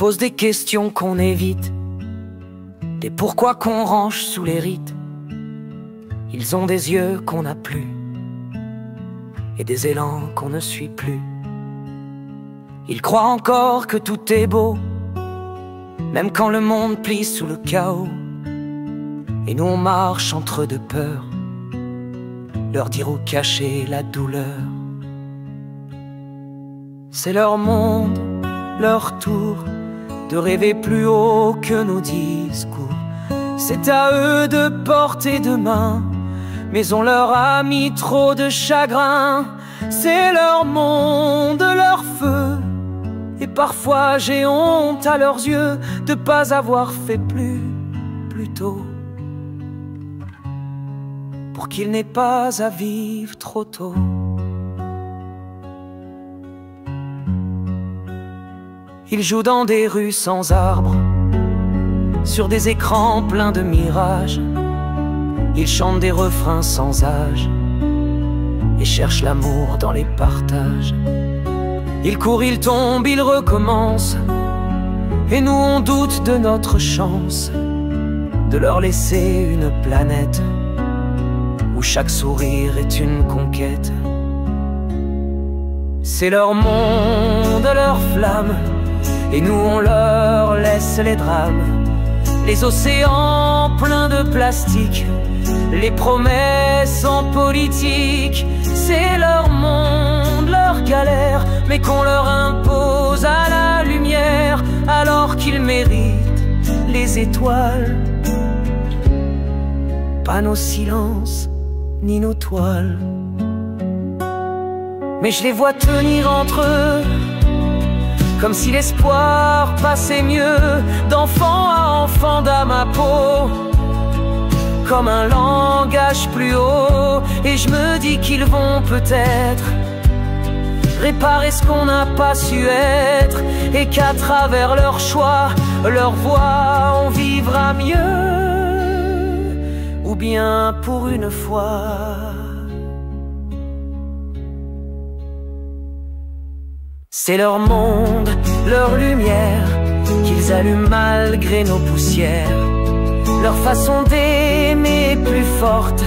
posent des questions qu'on évite, des pourquoi qu'on range sous les rites. Ils ont des yeux qu'on n'a plus et des élans qu'on ne suit plus. Ils croient encore que tout est beau, même quand le monde plie sous le chaos. Et nous on marche entre deux peurs, leur dire où cacher la douleur. C'est leur monde, leur tour, de rêver plus haut que nos discours. C'est à eux de porter demain, mais on leur a mis trop de chagrin. C'est leur monde, leur feu, et parfois j'ai honte à leurs yeux de pas avoir fait plus tôt, pour qu'ils n'aient pas à vivre trop tôt. Ils jouent dans des rues sans arbres, sur des écrans pleins de mirages. Ils chantent des refrains sans âge et cherchent l'amour dans les partages. Ils courent, ils tombent, ils recommencent, et nous on doute de notre chance de leur laisser une planète où chaque sourire est une conquête. C'est leur monde, leur flamme, et nous on leur laisse les drames. Les océans pleins de plastique, les promesses en politique. C'est leur monde, leur galère, mais qu'on leur impose à la lumière, alors qu'ils méritent les étoiles. Pas nos silences, ni nos toiles, mais je les vois tenir entre eux, comme si l'espoir passait mieux d'enfant à enfant, d'âme à peau, comme un langage plus haut. Et je me dis qu'ils vont peut-être réparer ce qu'on n'a pas su être, et qu'à travers leur choix, leur voix, on vivra mieux, ou bien pour une fois. C'est leur monde, leur lumière, qu'ils allument malgré nos poussières. Leur façon d'aimer plus forte,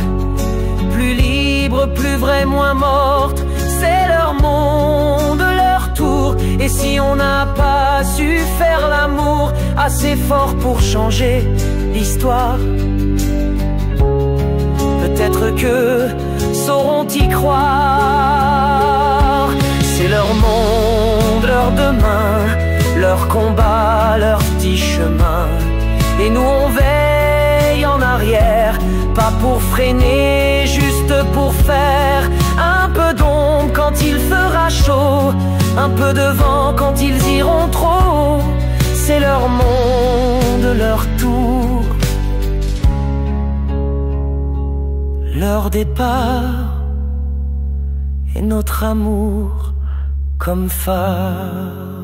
plus libre, plus vraie, moins morte. C'est leur monde, leur tour. Et si on n'a pas su faire l'amour assez fort pour changer l'histoire, peut-être que sauront y croire. C'est leur monde, leur demain, leur combat, leur petit chemin. Et nous on veille en arrière, pas pour freiner, juste pour faire un peu d'ombre quand il fera chaud, un peu de vent quand ils iront trop. C'est leur monde, leur tour, leur départ et notre amour comme phare.